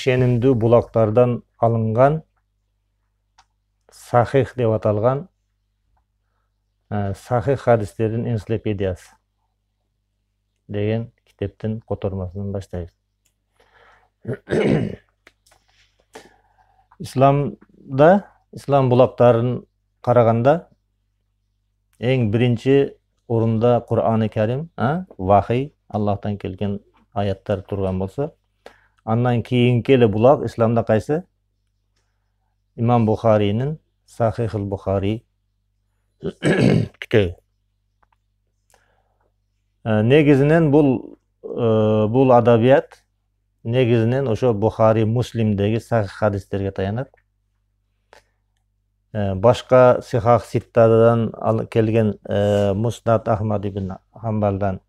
ишенимдүү булактардан алынган сахих деп аталган сахих хадистердин энциклопедиясы деген китептин котормосунан баштайбыз. Ислам булактарын караганда эң биринчи орунда Кур'ан-ы Карим, вахий, Аллахтан келген аяттар турган болсо, андан кийинки эле булак исламда кайсы? Имам Бухаринин Сахихул Бухари китеби. Негизинен бул адабият негизинен ошо Бухари, Муслимдеги сахих хадистерге таянат. Башка сихах ситтадан келген Муснад Ахмад ибн Хамбалдан,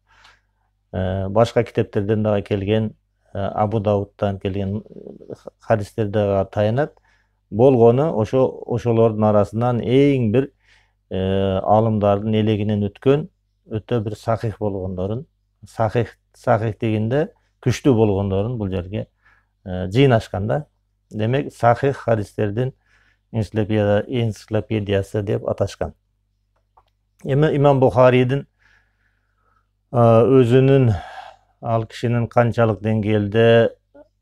башка китептерден дагы келген Абу Дауттан келген хадистерге таянат. Болгону ошолордун арасынан эң бир алымдардын элегинен өткөн өтө бир сахих болгондорун, сахих дегенде күчтүү болгондорун бул жерге жыйнашканда. Демек, сахих хадистердин энциклопедиясы деп аташкан. Эми Имам Бухаридин өзүнүн ал кишинин канчалык деңгээлде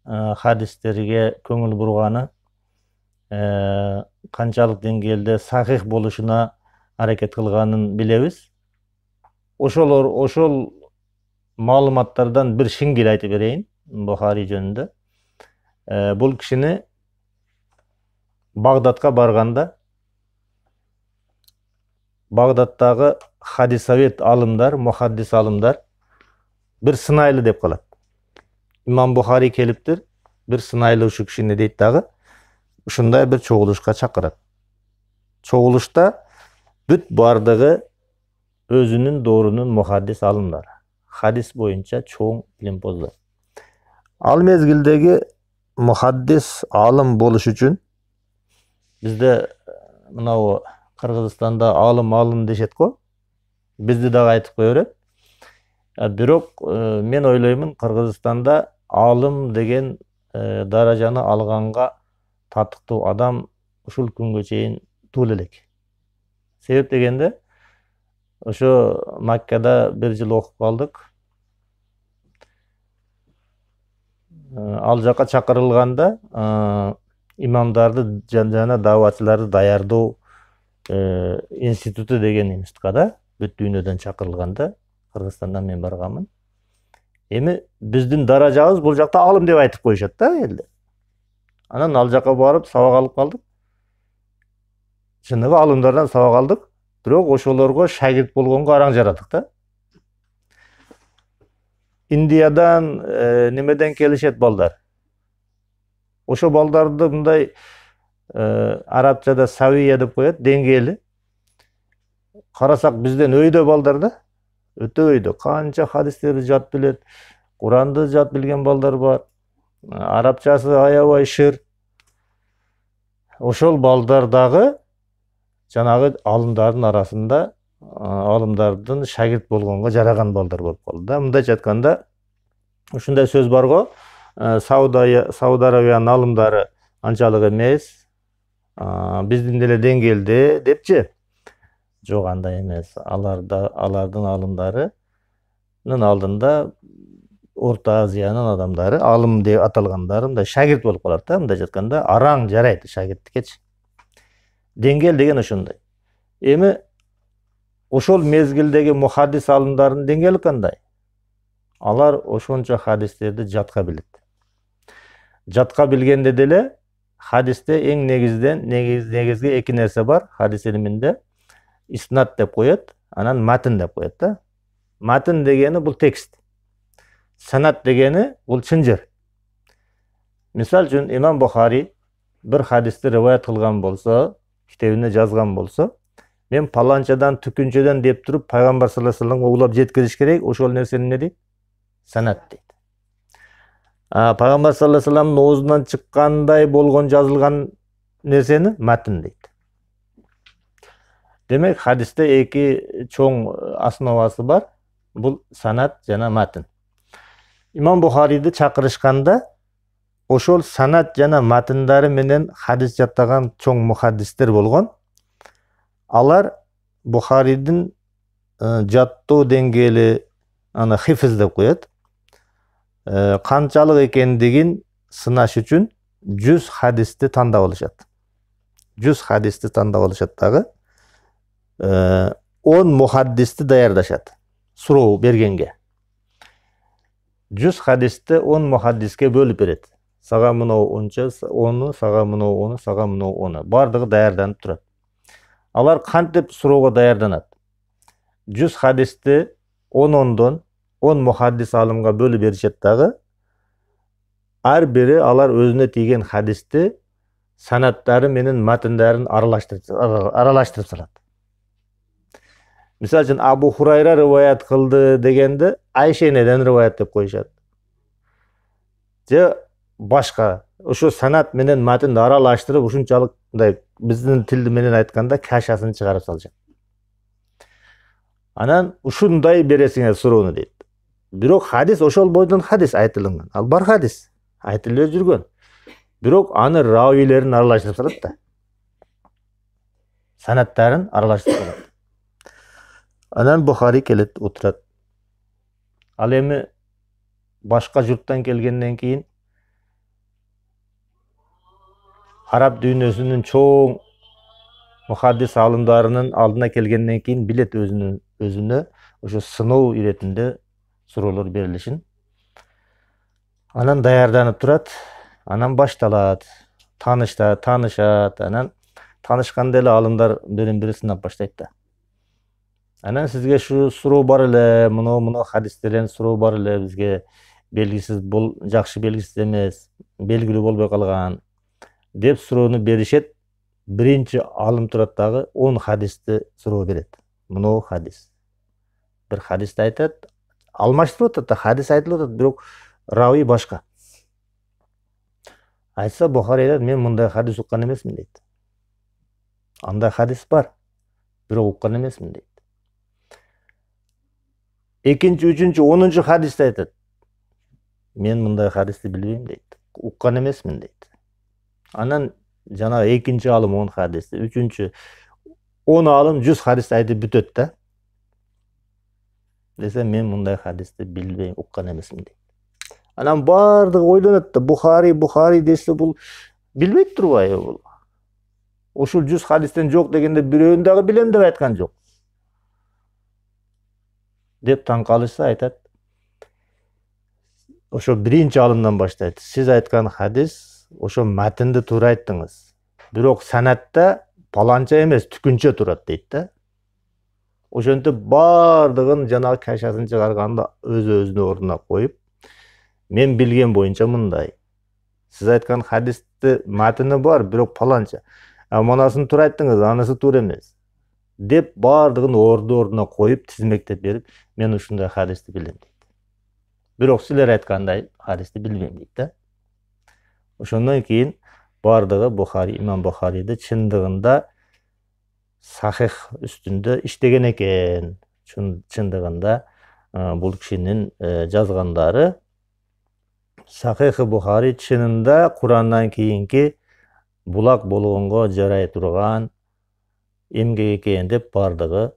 хадистерге көңүл бурганы, канчалык деңгээлде сахих болушуна аракет кылганын билебиз. Ошол маалыматтардан бир шиңгил айтып берейин Бухари жөнүндө. Бул кишини Багдадка барганда, Багдадтагы хадисовед алымдар, мухаддис алымдар бир сынайлы деп калат. Имам Бухари келиптир, бир сынайлы ушу кишини дейт дагы, ушундай бир чогулушка чакырат. Чогулушта бүт бардыгы өзүнүн доорунун мухаддис алымдары, хадис боюнча чоң илимпоздор. Ал мезгилдеги мухаддис алым болуш үчүн бизде мынау Кыргызстанда алым дешет го, бизди дагы айтып кое берет. Бирок мен ойлоймун, Кыргызстанда алым деген даражаны алганга татыктуу адам ушул күнгө чейин туулу элек. Себеп дегенде, ошо Маккада бир жыл окуп калдык. Ал жака чакырылганда имамдарды жана дааватчыларды даярдоо институту деген институтка бүт дүйнөдөн чакырылганда Кыргызстандан мен барганмын. Эми биздин даражабыз бул жакта алым деп айтып коюшат да элде. Анан ал жака барып сабак алып калдык. Чыныгы алымдардан сабак алдык, бирок ошолорго шагирт болгонго араң жарадык да. Индиядан немеден келишет балдар. Ошо балдарды мындай арабчада савия деп коет, деңгээли. Карасак бизден өйдө балдар да, өтө өйдө. Канча хадистерди жат билет, Куранды жат билген балдар бар. Арабчасы аябай шыр. Ошол балдар дагы жанагы алымдардын арасында алымдардын шагирт болгонго жараган балдар болуп калды да. Мындайча айтканда, ушундай сөз бар го, Сауд Арабиянын алымдары анчалык эмес, биздин деле деңгээлде депчи. Жок, андай эмес. Алардын алымдарынын алдында Орто Азиянын адамдары, алым деп аталгандары мындай шагирт болуп калат да. Мындайча айтканда, араң жарайт шагирттикечи. Деңгэл деген ошондой. Эми ошол мезгилдеги мухаддис алымдардын деңгээли кандай? Алар ошончо хадистерди жатка билет. Жатка билгенде деле хадисте эң негизги эки нерсе бар. Хадис илиминде иснат деп коет, анан матн деп коет да. Матн дегени бул текст. Санат дегени бул чынжыр. Мисал үчүн Имам Бухари бир хадисти риваят кылган болсо, китебине жазган болсо, мен паланчадан түкүнчөдөн деп туруп пайгамбар саллаллаху алейхи вассаламга улап жеткириш керек, ошол нерсени эмне дейт? Санат дейт. Пайгамбар саллаллаху алейхи вассаламдын оозунан чыккандай болгон жазылган нерсени матн дейт. Демек, хадисте эки чоң основасы бар. Бул санат жана матн. Имам Бухариди чакырышканда ошол санат жана матындары менен хадис жаттаган чоң мухаддистер болгон. Алар Бухаридин жаттоо деңгээли аны хифз деп коет. Канчалык экендигин сынаш үчүн 100 хадисти тандап алышат. 100 хадисти тандап алышат дагы 10 мухаддисти даярдашат суроо бергенге. 100 хадисти 10 мухаддиске бөлүп берет. Сага мынау онча, оны, сага мынау оны, сага мынау оны. Бардыгы даярданып турат. Алар кантип суроого даярданат? 100 хадисти 10-10 мухаддис алымга бөлүп беришет дагы. Ар бири алар өзүнө тийген хадисти санаттары менен матындарын аралаштырып салат. Мисалы үчүн Абу Хурайра риваят кылды дегенде Айшенеден риваят деп коюшат. Же башка ошо санат менен матынды аралаштырып ушунчалык мындай биздин тил менен айтканда кашасын чыгарып салышат. Анан ушундай бересиңер суроону дейт. Бирок хадис ошол бойдон хадис айтылган. Ал бар хадис айтылып жүргөн. Бирок аны равилерин аралаштырып салат да. Санаттарын аралаштырып салат. Анан Бухари келет отурат. Ал эми башка журттан келгенден кийин араб дүйнөсүнүн чоң мухаддис алымдарынын алдына келгенден кийин билет өзүнө ошо сыноо иретинде суроолор берилишин. Анан даярданып турат. Анан башталат. Таанышат. Анан таанышканда эле алымдар бирин-бири сынап баштайт да. Анан сизге шу суроо бар эле, мына хадистерден суроо бар эле, бизге белгисиз, бул жакшы белгисиз эмес, белгилүү болбой калган деп суроону беришет. Биринчи алым турат дагы 10 хадисти суроо берет. Мына хадис. Бир хадисти айтат, алмаштырып атат да, хадис айтылып атат, бирок рави башка. Айтса Бухари айтат, мен мындай хадис уккан эмесмин дейт. Андай хадис бар, бирок уккан эмесмин дейт. Экинчи, үчүнчү, 10-чу хадисти айтат. Мен мындай хадисти билбейм дейт. Уккан эмесмин дейт. Анан жана экинчи алым 10 хадисти, үчүнчү 10 алым 100 хадисти айтып бүтөт да. Десе мен мындай хадисти билбейм, уккан эмесмин дейт. Анан бардыгы ойлонот да, Бухари десе бул билбейт турбайбы бул. Ушул 100 хадистен жок дегенде бирөөнү дагы билем деп айткан жок. Деп таң калышса айтат. Ошо биринчи алымдан баштайт. Сиз айткан хадис ошо матынды туура айттыңыз. Бирок санатта паланча эмес, түкүнчө турат дейт да. Ошентип бардыгын жанагы кашасын чыгарганда өзүнүн ордуна коюп, мен билген боюнча мындай. Сиз айткан хадисти матыны бар, бирок паланча. Монасын туура айттыңыз, анысы туура эмес. Деп бардыгын ордуна коюп, тизмектеп берип, мен ушундай хадисти билем дейт. Бирок силер айткандай хадисти билбейм дейт да. Ошондон кийин бардыгы имам Бухариди чындыгында сахих үстүндө иштеген экен. Чындыгында бул кишинин жазгандары Сахих Бухари чынында Курандан кийинки булак болгонго жарай турган эмгек экен деп бардыгы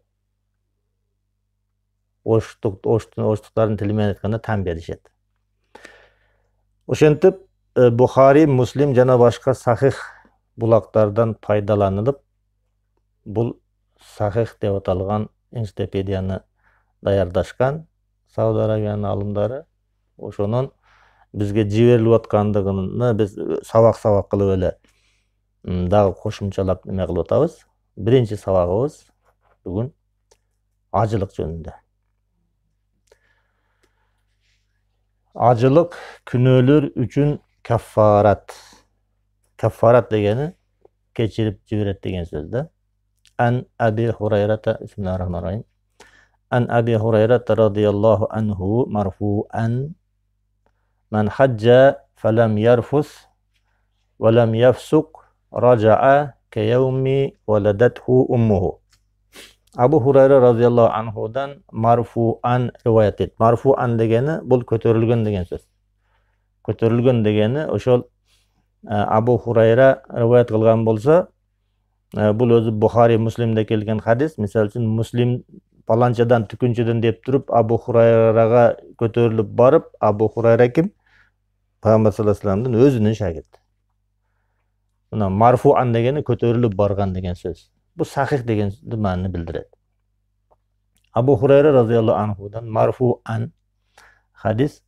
оштуктардын тили менен айтканда таң беришет. Ошентип Бухари, Муслим жана башка сахих булактардан пайдаланылып, бул сахих деп аталган энциклопедияны даярдашкан Сауд Арабиянын алымдары. Ошонун бизге жиберилип аткандыгын биз сабак кылып эле дагы кошумчалап эме кылып атабыз. Биринчи сабагыбыз бүгүн ажылык жөнүндө. Ажылык күнөөлөр үчүн каффарат. Каффарат дегени кечирип жиберет деген сөз да. Ан Аби Хурайрата, бисмиллахир-рахманир-рахим. Ан Аби Хурайрата радıyallahu anhu marfu'an Man hajja falam yarfus ve lam yafsuk raja'a keyevmi veladathu ummuhu. Abu Hurayra radıyallahu anhudan marfu'an rivayet et. Marfu'an degeni bul kötörülgön degen söz. көтерілген дегені ошол Абу Хурайра риваят кылган болса, бул өзү Бухари, Муслимде келген хадис. Мисалы үчүн Муслим паланчадан түкүнчөдөн деп туруп Абу Хурайрага көтөрүлүп барып, Абу Хурайра ким? Пайгамбар саллаллаху алейхи вассаламдын өзүнүн шагирти. Мына марфуан дегени көтөрүлүп барган деген сөз. Бу сахих деген маанини билдирет. Абу Хурайра разияллаху анхудан марфуан хадис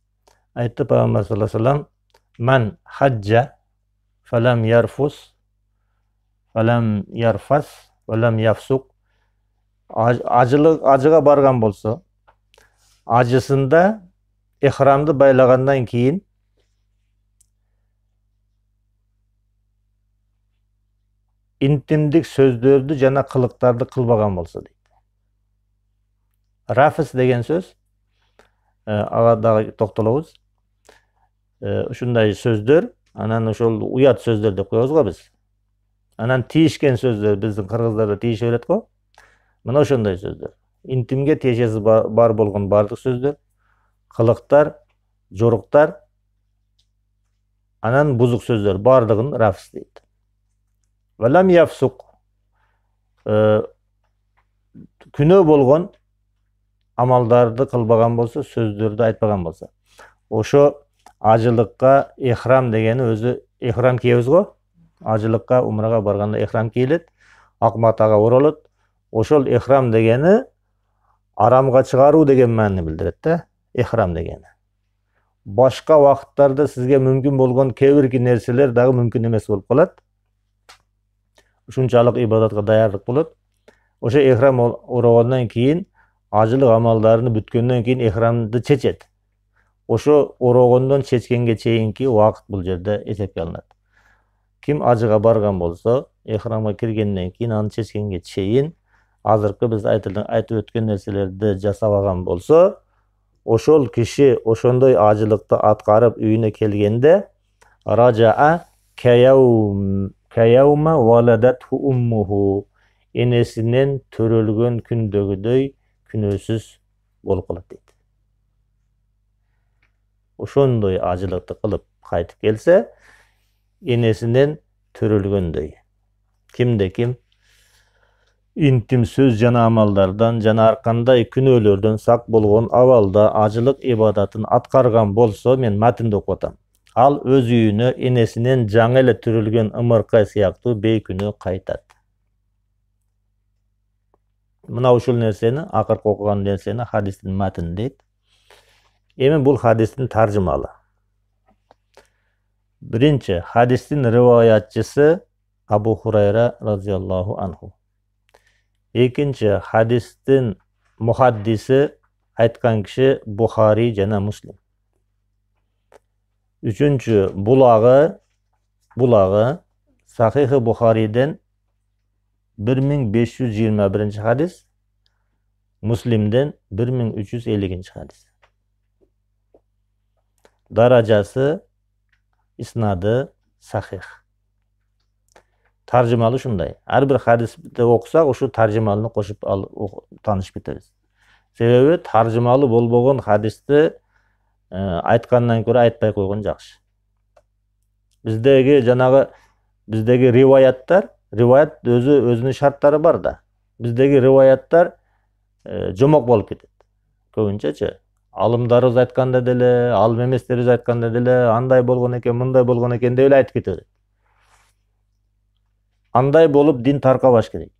айтты Пайгамбар саллаллаху алейхи вассалам: "Ман хаджа фалам ярфус фалам ярфас фалам яфсук." Ажыга барган болсо, ажысында ихрамды байлагандан кийин интимдик сөздөрдү жана кылыктарды кылбаган болсо дейт. Рафис деген сөз, ага дагы токтолобуз. Ушундай сөздөр, анан ошол уят сөздөр деп коебуз го биз. Анан тийишкен сөздөр, биздин кыргыздарда тийише берет го. Мына ошондой сөздөр. Интимге тиешеси бар болгон бардык сөздөр, кылыктар, жоруктар, анан бузук сөздөр бардыгын рафис дейт. Валам яфсук, күнөө болгон амалдарды кылбаган болсо, сөздөрдү айтпаган болсо. Ошо ажылыкка ихрам дегени өзү ихрам кийебиз го. Ажылыкка, умрага барганда ихрам кийилет, ак матага оролот. Ошол ихрам дегени арамга чыгаруу деген маанини билдирет да, ихрам дегени. Башка вакыттарда сизге мүмкүн болгон кээ-бир нерселер дагы мүмкүн эмес болуп калат. Ушунчалык ибадатка даярдык болот. Ошо ихрам орогондон кийин, ажылык амалдарын бүткөндөн кийин ихрамды чечет. Ошо орогондон чечкенге чейинки вакыт бул жерде эсепке алынат. Ким ажыга барган болсо, ихрамга киргенден кийин аны чечкенге чейин азыркы биз айтып өткөн нерселерди жасабаган болсо, ошол киши ошондой ажылыкты аткарып үйүнө келгенде ражаа каяума валадатху уммуху, энесинен төрөлгөн күндөгүдөй күнөөсүз болуп калат дейт. Ошондой ажылыкты кылып кайтып келсе, энесинен төрөлгөндөй. Кимде ким интим сөз жана амалдардан жана ар кандай күнөөлөрдөн сак болгон абалда ажылык ибадатын аткарган болсо, мен матинди окуп атам. Ал өз үйүнө энесинен жаңы эле төрөлгөн ымыркай сыяктуу бейкүнөө кайтат. Мына ушул нерсени, акыркы окуган нерсени хадистин матини дейт. Эми бул хадистин таржымалы. Биринчи, хадистин риваятчысы Абу Хурайра разияллаху анху. Экинчи, хадистин мухаддиси айткан киши Бухари жана Муслим. Үчүнчү, булагы Сахихи Бухариден 1521 хадис, Муслимден 1350 хадис. Даражасы, иснады сахих. Таржымалы ушундай. Ар бир хадисти окусак, ушу таржымалыны кошуп таанышып кетебиз. Себеби таржымалы болбогон хадисти айткандан көрө айтпай койгон жакшы. Биздеги риваят өзүнүн шарттары бар да. Биздеги риваяттар жомок болуп кетет. Көбүнчөчү алымдарыбыз айтканда деле, алым эместерибиз айтканда деле, андай болгон экен, мындай болгон экен деп эле айтып кетет. Андай болуп дин таркабаш керек.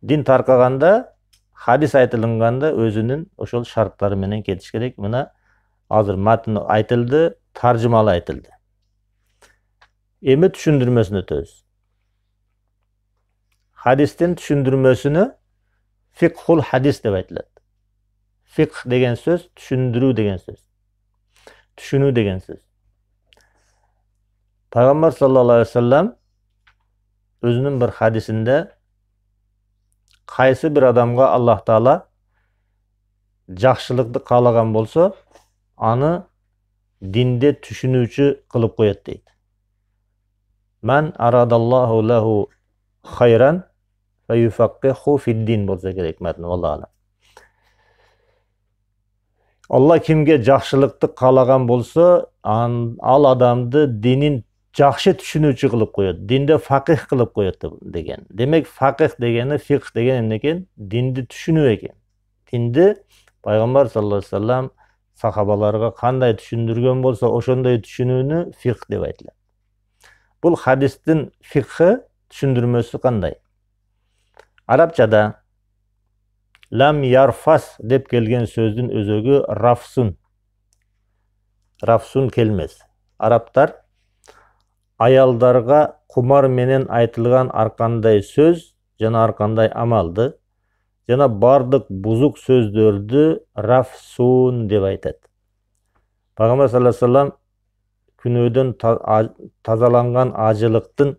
Дин таркаганда, хадис айтылганда өзүнүн ошол шарттары менен кетиш керек. Мына азыр матн айтылды, таржымалы айтылды. Эми түшүндүрмөсүнө өтөбүз. Хадистин түшүндүрмөсүнө фикхул хадис деп айтылат. Фикх деген сөз, түшүндүрүү деген сөз. Түшүнүү деген сөз. Пайгамбар саллаллаху алейхи ва саллям өзүнүн bir хадисинде кайсы бир адамга Аллах Таала жакшылыкты каалаган болсо, аны динде түшүнүүчү кылып коет дейт. Ман арадаллаху лаху хайран фаюфаккиху фиддин болсо керек матн, Аллах. Allah kimге жақшылықты қалаған болса, ал адамды динин жақшы түшүнүүчү кылып коет, динде факих кылып коет деген. Демек, факих дегени, фикх деген эмне экен? Динди түшүнүү экен. Динди пайгамбар саллаллаху алейхи вассалам сахабаларга кандай түшүндүргөн болсо, ошондой түшүнүүнү фикх деп айтылат. Бул хадистин фикхи түшүндүрмөсү кандай? Арабчада лам ярфас деп келген сөздүн өзөгү рафсун. Рафсун келмес. Арабтар аялдарга кумар менен айтылган аркандай сөз жана аркандай амалды жана бардык бузук сөздөрдү рафсун деп айтат. Пайгамбар саллаллаху алейхи вассалам күнөөдөн тазаланган ажылыктын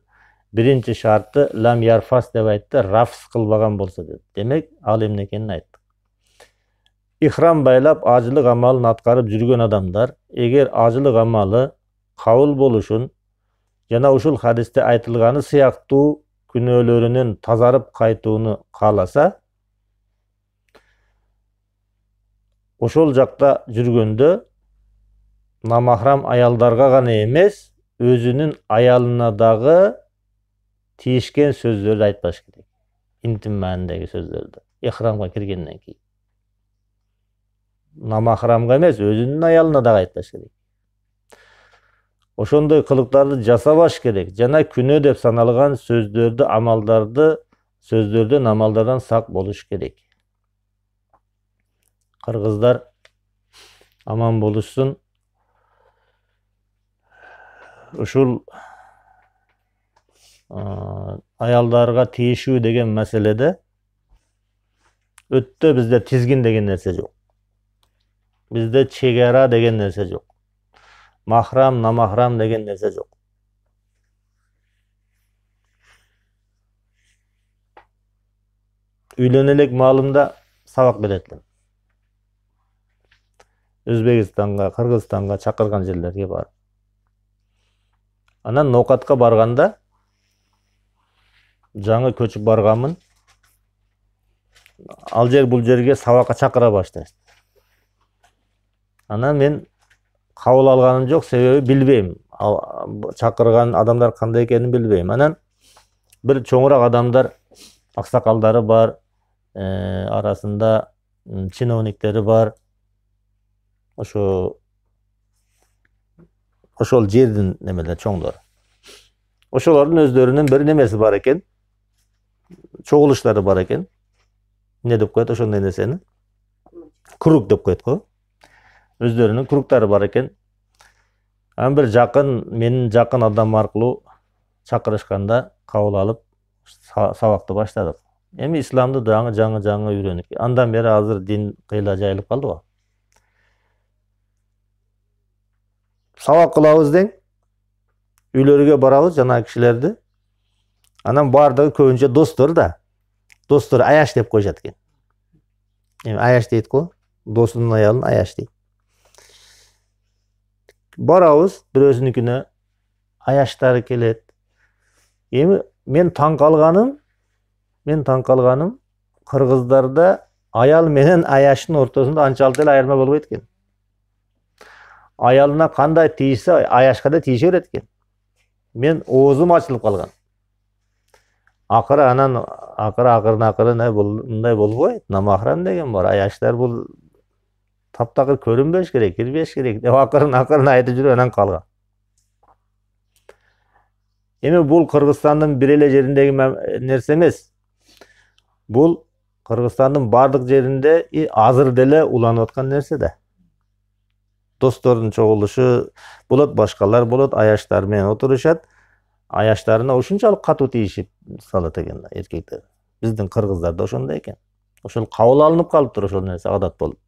биринчи шарты лам ярфас деп айтты, рафс кылбаган болсо деп. Демек, ал эмне экенин айттык. Ихрам байлап ажылык амалын аткарып жүргөн адамдар, эгер ажылык амалы кабыл болушун жана ушул хадисте айтылганы сыяктуу күнөөлөрүнөн тазарып кайтууну кааласа, ошол жакта жүргөндө намахрам аялдарга гана эмес, өзүнүн аялына дагы тиишкен сөздөрдү айтпаш керек. Интим маанидеги сөздөрдү. Ихрамга киргенден кийин. Намахрамга эмес, өзүнүн аялына дагы айтпаш керек. Ошондой кылыктарды жасабаш керек. Жана күнөө деп саналган сөздөрдү, сөздөрдөн, амалдардан сак болуш керек. Кыргыздар аман болушсун. Ушул аялдарга тиешүү деген маселеде өттө бизде тизгин деген нерсе жок. Бизде чегара деген нерсе жок. Махрам, намахрам деген нерсе жок. Үйлөнөлүк маалында сабак берет. Өзбекстанга, Кыргызстанга чакырган жерлерге бар. Анан ноокатка барганда жаңы көчүп барганмын. Ал жер бул жерге сабакка чакыра баштайт. Анан мен кабыл алганым жок, себеби билбейм. Чакырган адамдар кандай экенин билбейм. Анан бир чоңураак адамдар, аксакалдары бар, арасында чиновниктери бар. Ошол жердин немелер чоңдор. Ошолордун өздөрүнүн бир немеси бар экен. Чогулуштары бар экен. Не деп коет ошондой нерсени? Круг деп коет го. Өздөрүнүн кругтары бар экен. Анан бир менин жакын адам аркылуу чакырышканда кабыл алып сабакты баштадык. Эми исламды жаңы үйрөнүп. Андан бери азыр дин кыйла жайылып калды го. Сабак кылабыз дең, үйлөргө барабыз жана кишилерди. Анан бардыгы көбүнчө достор да. Достор аяш деп коюшат экен. Эми аяш дейт го, досунун аялын аяш дейт. Барабыз бирөөсүнүкүнө, аяштары келет. Эми мен таң калганым кыргыздарда аял менен аяштын ортосунда анчалык эле айырма болбойт экен. Аялына кандай тийсе, аяшка да тийише берет экен. Мен оозум ачылып калган. Акырын мындай болбойт. Намахрам деген бар. Аяштар бул таптакыр көрүнбөш керек, кирбеш керек деп акырын айтып жүрүп анан калган. Эми бул Кыргызстандын бир эле жериндеги нерсе эмес. Бул Кыргызстандын бардык жеринде азыр деле уланып аткан нерсе да. Достордун чогулушу болот, башкалар болот, аяштар менен отурушат. Аяштарына ушунчалык катуу тийишип салат экен эркектер. Биздин кыргыздарда ошондой экен. Ошол кабыл алынып калыптыр, ошол нерсе адат болуп.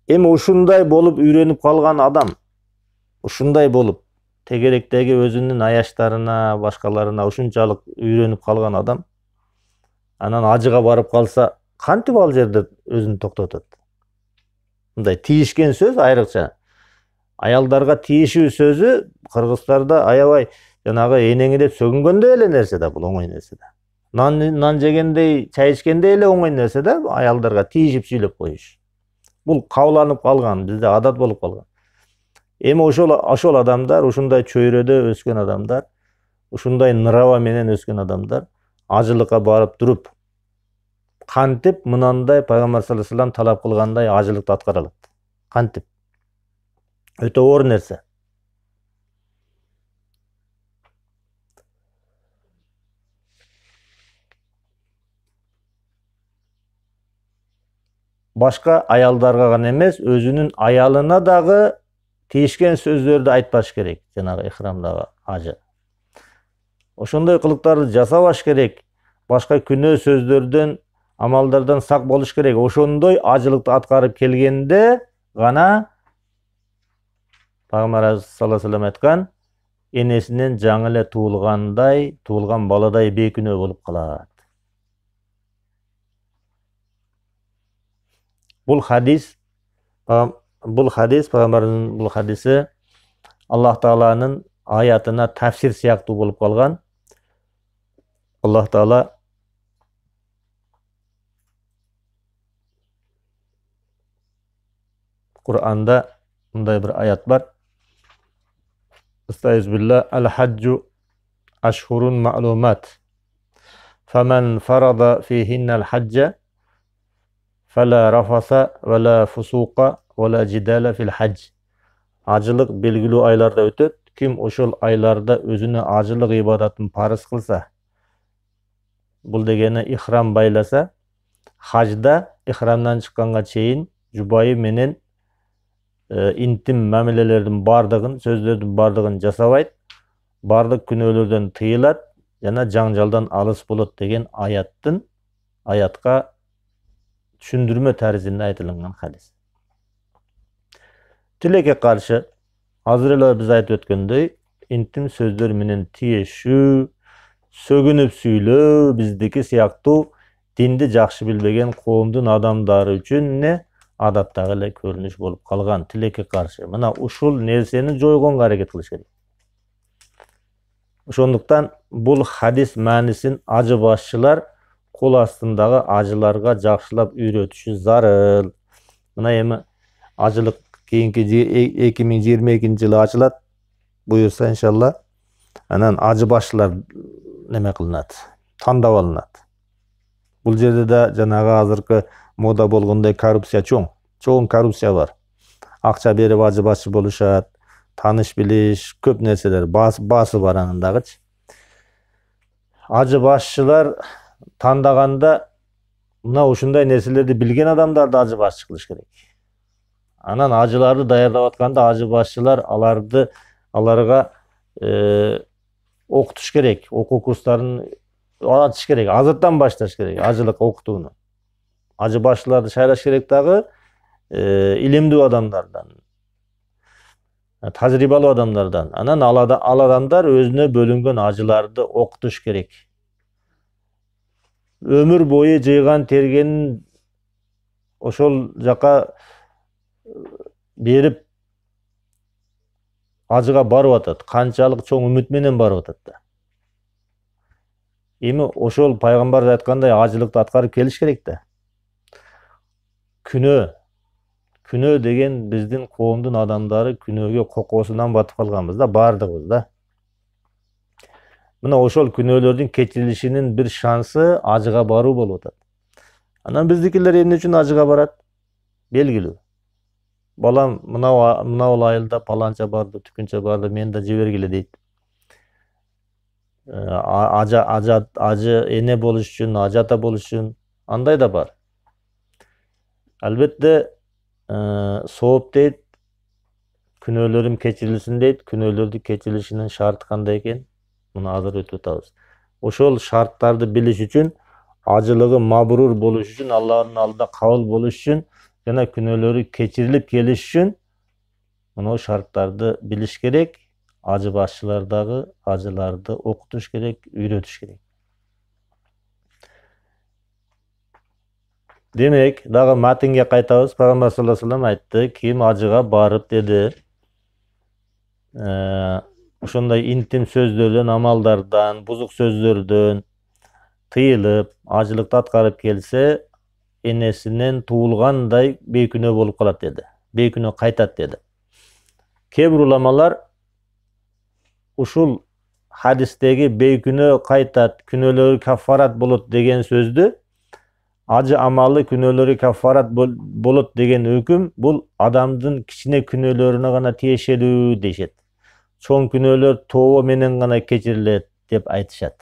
Эми ушундай болуп үйрөнүп калган адам, ушундай болуп тегеректеги өзүнүн аяштарына, башкаларына ушунчалык үйрөнүп калган адам, анан ажыга барып калса, кантип ал жерде өзүн токтотот? Мындай тийишкен сөз айрыкча. Аялдарга тийишүү сөзү кыргыздарда аябай жанагы энеңи деп сөгүнгөндөй эле нерсе да, бул оңой нерсе да. Нан жегендей, чай ичкендей эле оңой нерсе да, аялдарга тийишип сүйлөп коюш. Бул кабыланып калган, бизде адат болуп калган. Эми ошол адамдар, ушундай чөйрөдө өскөн адамдар, ушундай нырава менен өскөн адамдар ажылыкка барып туруп кантип мынандай пайгамбар саллаллаху алейхи вассалам талап кылгандай ажылыкты аткара алат? Кантип? Өтө оор нерсе. Башка аялдарга гана эмес, өзүнүн аялына дагы тийишкен сөздөрдү айтпаш керек, жанагы ихрамдагы ажы. Ошондой кылыктарды жасабаш керек. Башка күнөө сөздөрдөн, амалдардан сак болуш керек. Ошондой ажылыкты аткарып келгенде гана Пайгамбар саллаллаху алейхи вассалам айткан, энесинен жаңы эле туулган баладай бейкүнөө болуп калат. Бул хадис пайгамбардын бул хадиси Аллах Тааланын аятына тафсир сыяктуу болуп калган. Аллах Таала Кур'анда мындай бир аят бар. Estağfirullah. El-haccu eşhurun ma'lumat. Femen farada fihinnel hacce fela rafasa ve la fusuqa ve la cidale fil hac. Acılık belgili aylarda ötөт. Kim oşol aylarda özüne acılık ibadatını parız kılsa, bul degeni ihram baylasa, hacda ihramdan çıkkanга çeyin jubayı menen intim мәмілелердің бардығын, сөздердің бардығын жасабайт, бардық күнөөлөрдөн тыйылат, жана жаңжалдан алыс болот деген аятка түшүндүрмө таризинде айтылган хадис. Тилекке каршы, азыр эле биз айтып өткөндөй, интим сөздөр менен тиешүү, сөгүнүп сүйлөө биздики сыяктуу динди жакшы билбеген коомдун адамдары үчүн адаттагы эле көрүнүш болуп калган. Тилекке каршы мына ушул нерсени жойгонго аракет кылыш керек. Ошондуктан бул хадис маанисин ажы башчылар кол астындагы ажыларга жакшылап үйрөтүшү зарыл. Мына эми ажылык кийинки 2022-жылы ачылат. Буюрса иншалла, анан ажы башчылар неме кылынат, тандап алынат. Бул жерде да жанагы азыркы мода болгондой коррупция чоң коррупция бар. Акча берип ажы башчы болушат, таныш билиш, көп нерселер, баасы бар анын дагычы. Ажы башчылар тандаганда мына ушундай нерселерди билген адамдарды ажы башчы кылыш керек. Анан ажыларды даярдап атканда ажы башчылар аларга окутуш керек, окуу курстарын ачыш керек, азыртан башташ керек ажылык окутууну. Ажы башчыларды шайлаш керек дагы илимдүү адамдардан, тажрыйбалуу адамдардан. Анан ал адамдар өзүнө бөлүнгөн ажыларды окутуш керек. Өмүр бою жыйган тергенин ошол жака берип ажыга барып атат. Канчалык чоң үмүт менен барып атат да. Эми ошол пайгамбар айткандай ажылыкты аткарып келиш керек да. Күнөө деген биздин коомдун адамдары күнөөгө кокосунан батып калганбыз да, бардыгыбыз да. Мына ошол күнөөлөрдүн кечирилишинин бир шансы ажыга баруу болуп атат. Анан биздикилер эмне үчүн ажыга барат? Белгилүү. Балам мына айылда паланча барды, түкүнчө барды, мен да жибергиле дейт. Ажы эне болуш үчүн, ажы ата болуш үчүн андай да бар. Албетте сооп дейт, күнөөлөрүм кечирилсин дейт. Күнөөлөрдү кечирилишинин шарты кандай экен? Муну азыр өтүп атабыз. Ошол шарттарды билиш үчүн, ажылыгы мабрур болуш үчүн, Аллахтын алдында кабыл болуш үчүн жана күнөөлөрү кечирилип келиш үчүн мына шарттарды билиш керек. Ажы башчылар дагы ажыларды окутуш керек, үйрөтүш керек. Демек, дагы матинге кайтабыз. Пайгамбар саллаллаху алейхи вассалам айтты, ким ажыга барып деди, ошондой интим сөздөрдөн, амалдардан, бузук сөздөрдөн тыйылып, ажылыкты аткарып келсе, enesinden tuğulganday beykünö bolup kalat dedi. Beykünö kaytat dedi. Kebir ulamalar uşul hadistegi beykünö kaytat, künölörü kaffarat bolut degen sözdü acı amalı künölörü kaffarat bolut degen hüküm bul adamdın kichine künölörüne gana tiyешелүү deşet. Çoğun künölör tobo menen gana keçirilet dep aytышат.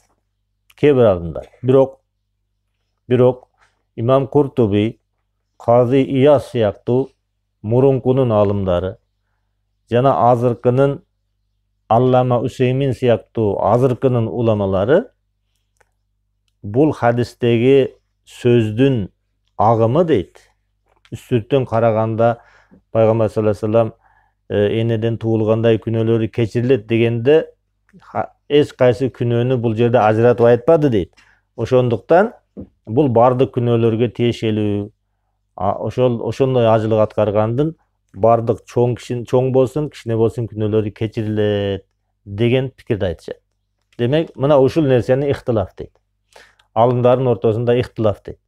Kebir alımlar. Birok İmam Kurtubi, Kazi İyas siyaktуу murunkunun alımları, jana azırkının Allama Hüseymin siyaktуу azırkının ulamaları bul hadistegi sözdün agımı deydi. Üstürtten karaganda Peygamber sallallahu aleyhi ve sellem eneden tuğulganday künölörü keçirilet degende eç kayсы künönü bul jerde ajratып aytпады deydi. Oşonduktan bul bardык күнөөлөргө тиешелүү. Ошондой ажылык аткаргандын бардык чоң болсун, кичине болсун күнөөлөрү кечирилет деген пикирди айтышат. Демек, мына ушул нерсени ихтилаф дейт. Алымдардын ортосунда ихтилаф дейт.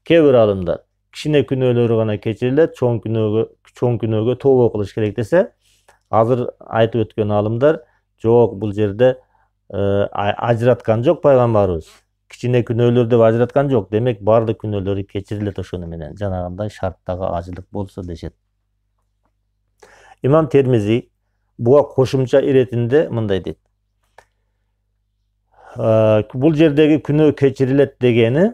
Кээ бир алымдар кичине күнөөлөрү гана кечирилет, чоң күнөөгө тообо кылыш керек десе, азыр айтып өткөн алымдар жок, бул жерде ажыраткан жок пайгамбарыбыз. Кичине күнөөлөр деп ажыраткан жок. Демек, бардык күнөөлөрү кечирилет ошону менен, жанагындай шарттагы ажылык болсо дешет. İmam Termizi буга кошумча иретинде мындай дейт. Бул жердеги күнөө кечирилет дегени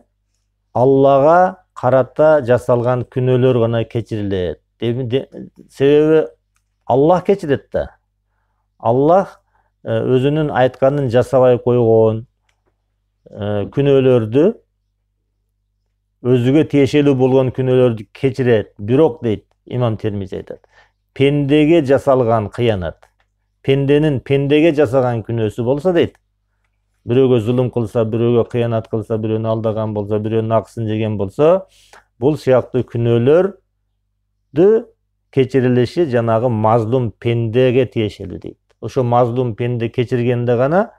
Аллага карата жасалган күнөөлөр гана кечирилет. Себеби Аллах кечирет да. Аллах өзүнүн айтканын жасабай койгон күнөөлөрдү, өзүгө тиешелүү болгон күнөөлөрдү кечирет. Бирок дейт İmam Termizi айтат. Пендеге жасалган кыянат, пенденин пендеге жасаган күнөөсү болсо дейт. Бирөөгө зулум кылса, бирөөгө кыянат кылса, бирөөнү алдаган болсо, бирөөнүн акысын жеген болсо, бул сыяктуу күнөөлөрдү кечирилиши жанагы мазлум пендеге тиешелүү дейт. Ошо мазлум пенде кечиргенде гана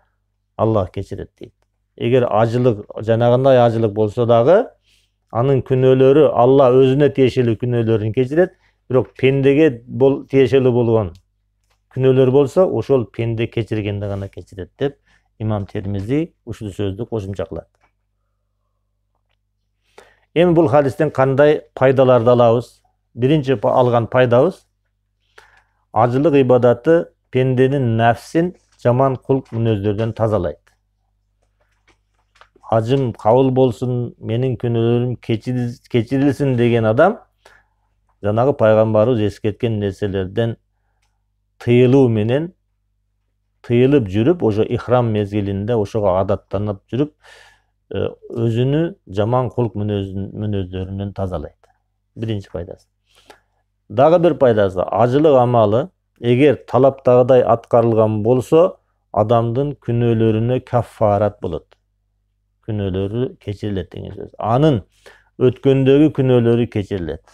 Аллах кечирет дейт. Эгер ажылык, жанагындай ажылык болсо дагы, анын күнөөлөрү Алла өзүнө тиешелүү күнөөлөрүн кечирет, бирок пендеге тиешелүү болгон күнөөлөр болсо, ошол пенде кечиргенде гана кечирет деп İmam Termizi ушул сөздү кошумча кылат. Эми бул хадистен кандай пайдаларды алабыз? Биринчи алган пайдабыз ажылык ибадаты пенденин нафсин жаман кулк мүнөздөрдөн тазалайт. Ажым кабыл болсун, менин күнөөлөрүм кечирилсин деген адам жанагы пайгамбарыбыз эскерткен нерселерден тыйылуу менен тыйылып жүрүп, ошо ихрам мезгилинде ошого адаттанып жүрүп, өзүнү жаман кулк мүнөздөрүнөн тазалайт. Биринчи пайдасы. Дагы бир пайдасы, ажылык амалы эгер талаптагыдай аткарылган болсо, адамдын күнөөлөрүнө каффарат болот. Күнөөлөрү кечирилет деген сөз. Анын өткөндөгү күнөөлөрү кечирилет.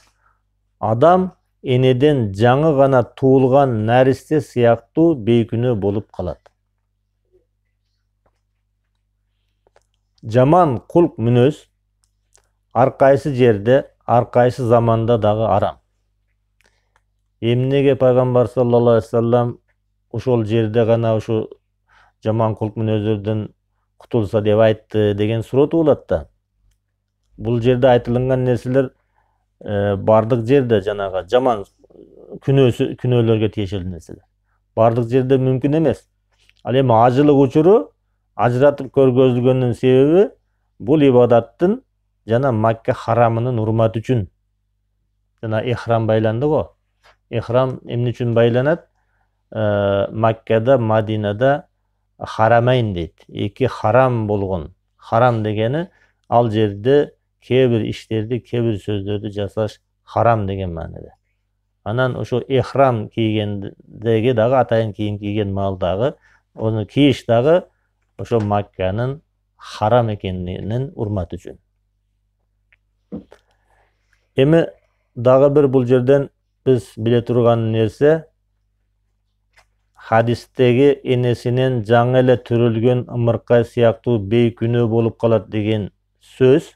Адам энеден жаңы гана туулган наристе сыяктуу бейкүнөө болуп калат. Жаман кулк мүнөз ар кайсы жерде, ар кайсы заманда дагы арам. Эмнеге пайгамбар саллаллаху алейхи ва саллям ошол жерде гана ушу жаман кулк мүнөздөрдөн кутулса деп айтты деген суроо туулат да. Бул жерде айтылган нерселер бардык жерде жанагы жаман күнөөлөргө тиешелүү нерселер. Бардык жерде мүмкүн эмес. Ал эми ажылык учуру ажыратып көргөзүлгөндүн себеби бул ибадаттын жана Макка харамынын урматы үчүн. Жана ихрам байланды го. Ихрам эмне үчүн байланат? Маккада, Мадинада харамайн дейт. Эки харам болгон. Харам дегени ал жерде кээ бир иштерди, кээ бир сөздөрдү жасаш харам деген маанада. Анан ошо ихрам кийгендеги дагы атайын кийим кийген маалдагы, ону кийиш дагы ошо Макканын харам экенинин урматы үчүн. Эми дагы бир бул жерден биз биле турган нерсе, хадистеги энесинен жаңы эле төрөлгөн ымыркай сыяктуу бейкүнөө болуп калат деген сөз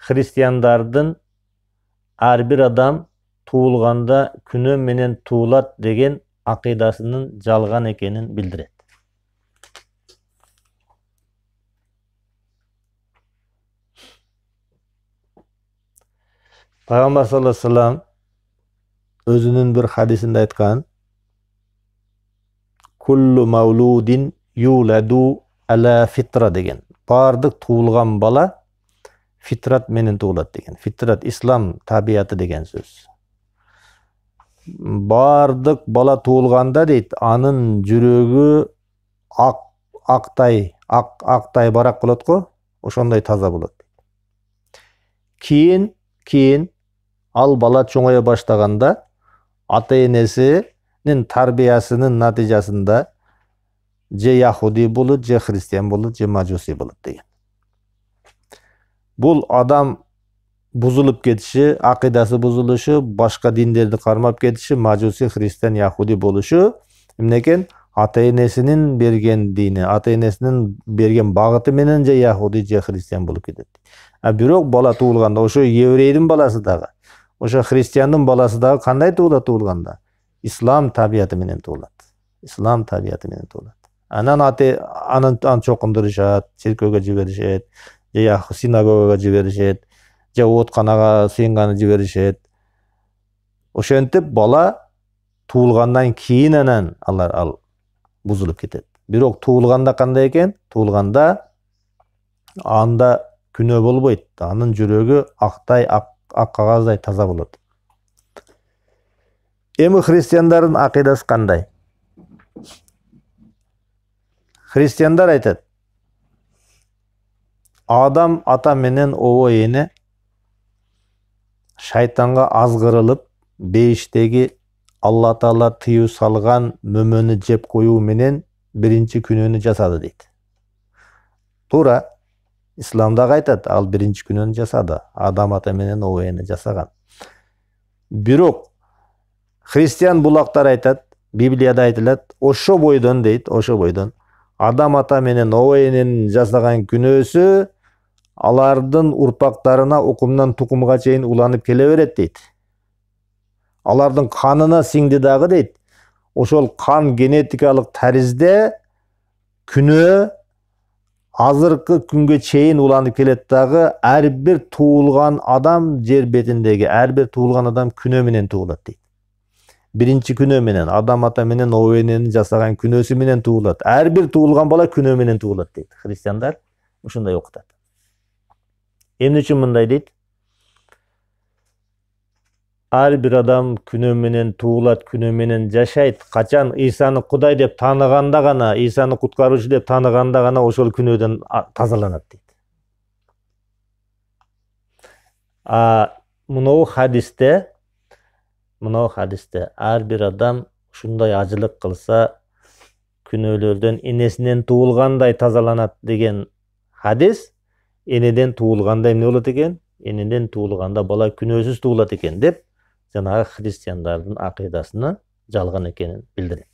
христиандардын ар бир адам туылганда күнөө менен туулат деген акыйдасынын жалган экенин билдирет. Пайгамбар саллаллаху алейхи вассалам өзүнүн бир хадисинде айткан: "Куллу маулудин юладу ала фитра" деген. Бардык туылган бала фитрат менен туулат деген. Фитрат ислам табияты деген сөз. Бардык бала туылганда дейт, анын жүрөгү актай барак болот го, ошондой таза болот. Кийин ал бала чоңое баштаганда ата-энесинин тарбиясынын натыйжасында же яхуди болот, же христиан болот, же мажуси болот деген. Бул адам бузулуп кетиши, акыйдасы бузулушу, башка диндерди кармап кетиши, мажуси, христиан, яхуди болушу эмнекен? Ата-энесинин берген дини, ата-энесинин берген багыты менен же яхуди, же христиан болуп кетет. Бирок бала туулганда ошо еврейдин баласы дагы, ошо христиандын баласы дагы кандай туулат туулганда? Ислам табияты менен туулат. Ислам табияты менен туулат. Анан аны чокундурушат, церковго жиберишет, же синагогага жиберишет, же оотканага сыйынганы жиберишет. Ошентип бала туулгандан кийин анан ал бузулуп кетет. Бирок туулганда кандай экен? Туулганда анда күнөө болбойт. Анын жүрөгү ак кагаздай таза болот. Эми христиандардын акыйдасы кандай? Христиандар айтат: Адам ата менен обо эне шайтанга азгырылып, бейиштеги Алла Таала тыюу салган мөмөнү жеп коюу менен биринчи күнөөнү жасады дейт. Туура. Исламда айтат, ал биринчи күнөөнү жасады. Адам ата менен обо эне жасаган. Бирок христиан булактар айтат, Библияда айтылат, ошо бойдон дейт, ошо бойдон Адам ата менен обо эненин жасаган күнөөсү алардын урпактарына укумдан тукумга чейин уланып келе берет дейт. Алардын канына сиңди дагы дейт. Ошол кан генетикалык таризде күнөө азыркы күнгө чейин уланып келет дагы. Ар бир туулган адам, жер бетиндеги ар бир туулган адам күнөө менен туулат дейт. Биринчи күнөө менен, Адам ата менен обо эненин жасаган күнөөсү менен туулат. Ар бир туулган бала күнөө менен туулат дейт. Христиандар ушундай окутат. Эмне үчүн мындай дейт? Ар бир адам күнөө менен туулат, күнөө менен жашайт. Качан Исаны Кудай деп тааныганда гана, Исаны куткаруучу деп тааныганда гана ошол күнөөдөн тазаланат дейт. Мынау хадисте ар бир адам ушундай ажылык кылса, күнөөлөрдөн энесинен туулгандай тазаланат деген хадис энеден туулганда эмне болот экен? Энеден туулганда бала күнөөсүз туулат экен деп жанагы христиандардын акыйдасына жалган экенин билдирет.